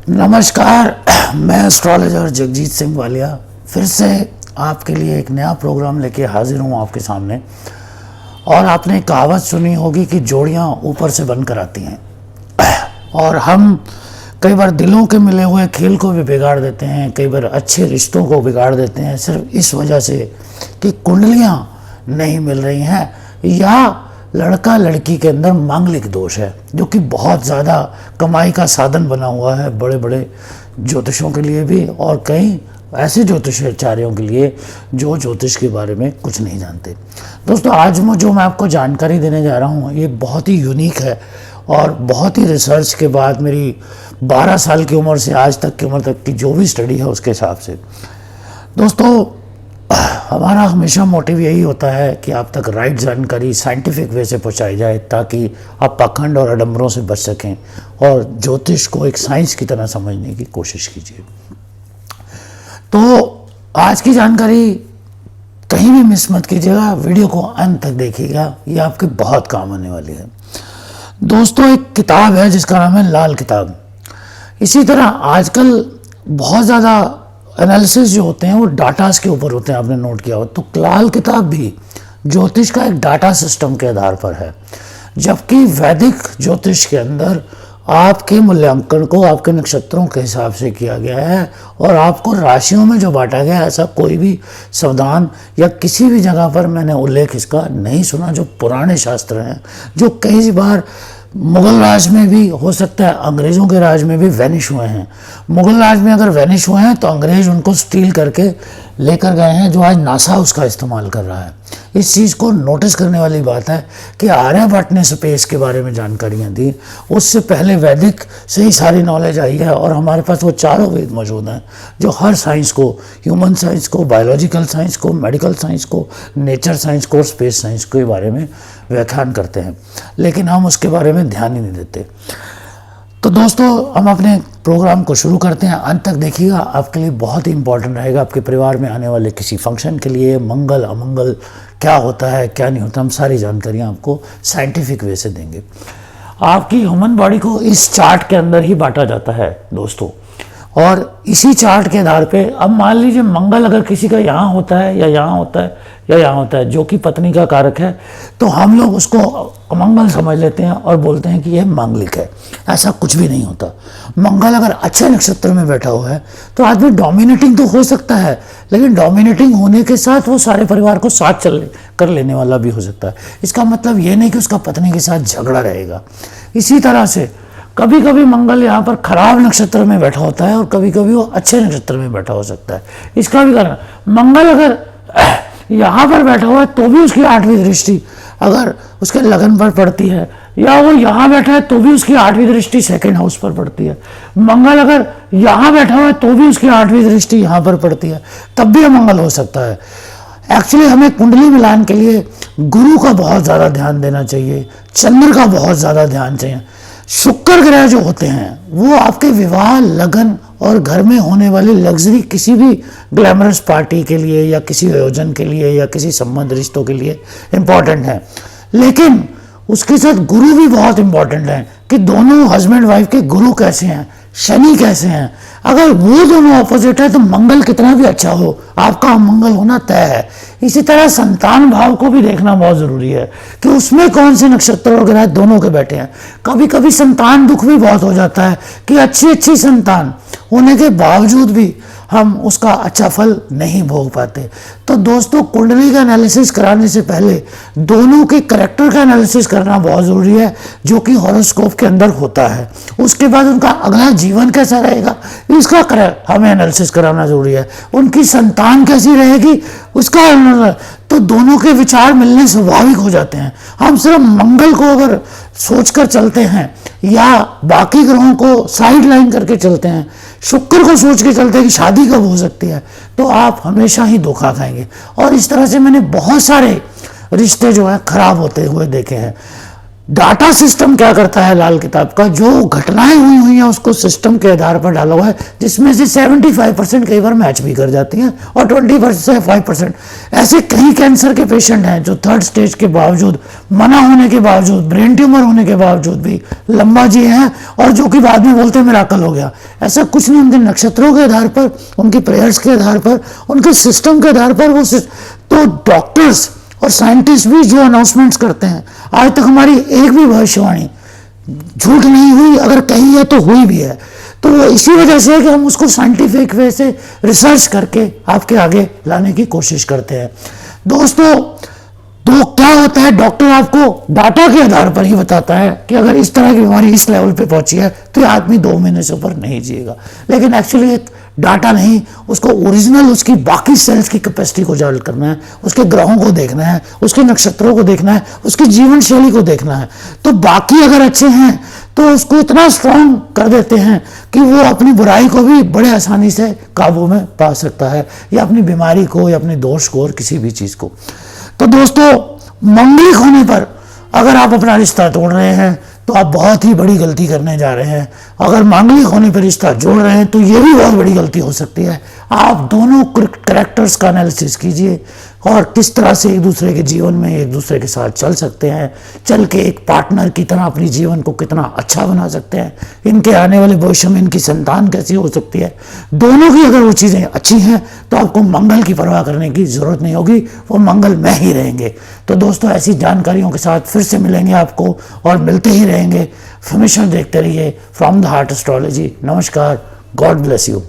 नमस्कार, मैं एस्ट्रोलॉजर जगजीत सिंह वालिया फिर से आपके लिए एक नया प्रोग्राम लेके हाजिर हूँ आपके सामने। और आपने कहावत सुनी होगी कि जोड़ियाँ ऊपर से बनकर आती हैं, और हम कई बार दिलों के मिले हुए खेल को भी बिगाड़ देते हैं, कई बार अच्छे रिश्तों को बिगाड़ देते हैं सिर्फ इस वजह से कि कुंडलियाँ नहीं मिल रही हैं या लड़का लड़की के अंदर मांगलिक दोष है, जो कि बहुत ज़्यादा कमाई का साधन बना हुआ है बड़े बड़े ज्योतिषों के लिए भी, और कई ऐसे ज्योतिषाचार्यों के लिए जो ज्योतिष के बारे में कुछ नहीं जानते। दोस्तों, आज जो मैं आपको जानकारी देने जा रहा हूँ ये बहुत ही यूनिक है और बहुत ही रिसर्च के बाद मेरी 12 साल की उम्र से आज तक की उम्र तक की जो भी स्टडी है उसके हिसाब से। दोस्तों, हमारा हमेशा मोटिव यही होता है कि आप तक राइट जानकारी साइंटिफिक वे से पहुंचाई जाए ताकि आप पाखंड और आडंबरों से बच सकें और ज्योतिष को एक साइंस की तरह समझने की कोशिश कीजिए। तो आज की जानकारी कहीं भी मिस मत कीजिएगा, वीडियो को अंत तक देखिएगा, ये आपके बहुत काम आने वाली है। दोस्तों, एक किताब है जिसका नाम है लाल किताब। इसी तरह आजकल बहुत ज़्यादा एनालिसिस जो होते हैं वो डाटास के ऊपर होते हैं, आपने नोट किया हो तो लाल किताब भी ज्योतिष का एक डाटा सिस्टम के आधार पर है, जबकि वैदिक ज्योतिष के अंदर आपके मूल्यांकन को आपके नक्षत्रों के हिसाब से किया गया है और आपको राशियों में जो बांटा गया है ऐसा कोई भी संविधान या किसी भी जगह पर मैंने उल्लेख इसका नहीं सुना। जो पुराने शास्त्र हैं, जो कई बार मुगल राज में भी हो सकता है, अंग्रेज़ों के राज में भी वैनिश हुए हैं। मुगल राज में अगर वैनिश हुए हैं तो अंग्रेज़ उनको स्टील करके लेकर गए हैं, जो आज नासा उसका इस्तेमाल कर रहा है। इस चीज़ को नोटिस करने वाली बात है कि आर्यभट्ट ने स्पेस के बारे में जानकारियाँ दी, उससे पहले वैदिक से ही सारी नॉलेज आई है और हमारे पास वो चारों वेद मौजूद हैं जो हर साइंस को, ह्यूमन साइंस को, बायोलॉजिकल साइंस को, मेडिकल साइंस को, नेचर साइंस को, स्पेस साइंस के बारे में व्याख्यान करते हैं, लेकिन हम उसके बारे में ध्यान ही नहीं देते। तो दोस्तों, हम अपने प्रोग्राम को शुरू करते हैं। अंत तक देखिएगा, आपके लिए बहुत ही इंपॉर्टेंट रहेगा। आपके परिवार में आने वाले किसी फंक्शन के लिए मंगल अमंगल क्या होता है, क्या नहीं होता, हम सारी जानकारियाँ आपको साइंटिफिक वे से देंगे। आपकी ह्यूमन बॉडी को इस चार्ट के अंदर ही बांटा जाता है दोस्तों, और इसी चार्ट के आधार पे अब मान लीजिए मंगल अगर किसी का यहाँ होता है या यहाँ होता है या यहाँ होता है, जो कि पत्नी का कारक है, तो हम लोग उसको अमंगल समझ लेते हैं और बोलते हैं कि यह मांगलिक है। ऐसा कुछ भी नहीं होता। मंगल अगर अच्छे नक्षत्र में बैठा हुआ है तो आदमी डोमिनेटिंग तो हो सकता है, लेकिन डोमिनेटिंग होने के साथ वो सारे परिवार को साथ कर लेने वाला भी हो सकता है। इसका मतलब ये नहीं कि उसका पत्नी के साथ झगड़ा रहेगा। इसी तरह से कभी कभी मंगल यहाँ पर खराब नक्षत्र में बैठा होता है और कभी कभी वो अच्छे नक्षत्र में बैठा हो सकता है। इसका भी कारण, मंगल अगर यहाँ पर बैठा हुआ है तो भी उसकी 8वीं दृष्टि अगर उसके लगन पर पड़ती है, या वो यहाँ बैठा है तो भी उसकी 8वीं दृष्टि सेकंड हाउस पर पड़ती है। मंगल अगर यहाँ बैठा हुआ है तो भी उसकी 8वीं दृष्टि यहाँ पर पड़ती है, तब भी मंगल हो सकता है। एक्चुअली हमें कुंडली मिलान के लिए गुरु का बहुत ज़्यादा ध्यान देना चाहिए, चंद्र का बहुत ज़्यादा ध्यान चाहिए। शुक्र ग्रह जो होते हैं वो आपके विवाह, लगन और घर में होने वाली लग्जरी किसी भी ग्लैमरस पार्टी के लिए या किसी आयोजन के लिए या किसी संबंध रिश्तों के लिए इम्पॉर्टेंट है, लेकिन उसके साथ गुरु भी बहुत इम्पॉर्टेंट है कि दोनों हस्बैंड वाइफ के गुरु कैसे हैं, शनि कैसे हैं। अगर वो दोनों ऑपोजिट है तो मंगल कितना भी अच्छा हो, आपका अमंगल होना तय है। इसी तरह संतान भाव को भी देखना बहुत ज़रूरी है कि उसमें कौन से नक्षत्र और ग्रह दोनों के बैठे हैं। कभी कभी संतान दुख भी बहुत हो जाता है कि अच्छी संतान होने के बावजूद भी हम उसका अच्छा फल नहीं भोग पाते। तो दोस्तों, कुंडली का एनालिसिस कराने से पहले दोनों के करैक्टर का एनालिसिस करना बहुत ज़रूरी है, जो कि हॉरोस्कोप के अंदर होता है। उसके बाद उनका अगला जीवन कैसा रहेगा इसका हमें एनालिसिस कराना ज़रूरी है। उनकी संतान कैसी रहेगी उसका, तो दोनों के विचार मिलने स्वाभाविक हो जाते हैं। हम सिर्फ मंगल को अगर सोचकर चलते हैं या बाकी ग्रहों को साइड लाइन करके चलते हैं, शुक्र को सोच के चलते हैं कि शादी कब हो सकती है, तो आप हमेशा ही धोखा खाएंगे। और इस तरह से मैंने बहुत सारे रिश्ते जो है खराब होते हुए देखे हैं। डाटा सिस्टम क्या करता है लाल किताब का, जो घटनाएं हुई हैं उसको सिस्टम के आधार पर डाला हुआ है, जिसमें से 75% कई बार मैच भी कर जाती हैं और 25% ऐसे कई कैंसर के पेशेंट हैं जो 3rd स्टेज के बावजूद, मना होने के बावजूद, ब्रेन ट्यूमर होने के बावजूद भी लंबा जिए हैं, और जो कि बाद में बोलते हैं मिराकल हो गया। ऐसा कुछ नहीं, उनके नक्षत्रों के आधार पर, उनकी प्रेयर्स के आधार पर, उनके सिस्टम के आधार पर वो तो डॉक्टर्स और साइंटिस्ट भी जो अनाउंसमेंट्स करते हैं, आज तक हमारी एक भी भविष्यवाणी झूठ नहीं हुई, अगर कही है तो हुई भी है। तो वो इसी वजह से है कि हम उसको साइंटिफिक वे से रिसर्च करके आपके आगे लाने की कोशिश करते हैं। दोस्तों, तो क्या होता है, डॉक्टर आपको डाटा के आधार पर ही बताता है कि अगर इस तरह की बीमारी इस लेवल पे पहुंची है तो ये आदमी 2 महीने से ऊपर नहीं जिएगा। लेकिन एक्चुअली एक डाटा नहीं, उसको ओरिजिनल उसकी बाकी सेल्स की कैपेसिटी को जांच करना है, उसके ग्रहों को देखना है, उसके नक्षत्रों को देखना है, उसकी जीवन शैली को देखना है। तो बाकी अगर अच्छे हैं तो उसको इतना स्ट्रांग कर देते हैं कि वो अपनी बुराई को भी बड़े आसानी से काबू में पा सकता है, या अपनी बीमारी को, या अपने दोष को, और किसी भी चीज़ को। तो दोस्तों, मांगलिक होने पर अगर आप अपना रिश्ता तोड़ रहे हैं तो आप बहुत ही बड़ी गलती करने जा रहे हैं। अगर मांगलिक होने पर रिश्ता जोड़ रहे हैं तो ये भी बहुत बड़ी गलती हो सकती है। आप दोनों कैरेक्टर्स का एनालिसिस कीजिए और किस तरह से एक दूसरे के जीवन में एक दूसरे के साथ चल सकते हैं, चल के एक पार्टनर की तरह अपनी जीवन को कितना अच्छा बना सकते हैं, इनके आने वाले भविष्य में इनकी संतान कैसी हो सकती है। दोनों की अगर वो चीज़ें अच्छी हैं तो आपको मंगल की परवाह करने की ज़रूरत नहीं होगी, वो मंगल में ही रहेंगे। तो दोस्तों, ऐसी जानकारियों के साथ फिर से मिलेंगे आपको और मिलते ही रहेंगे। हमेशा देखते रहिए फ्रॉम द हार्ट एस्ट्रोलॉजी। नमस्कार, गॉड ब्लेस यू।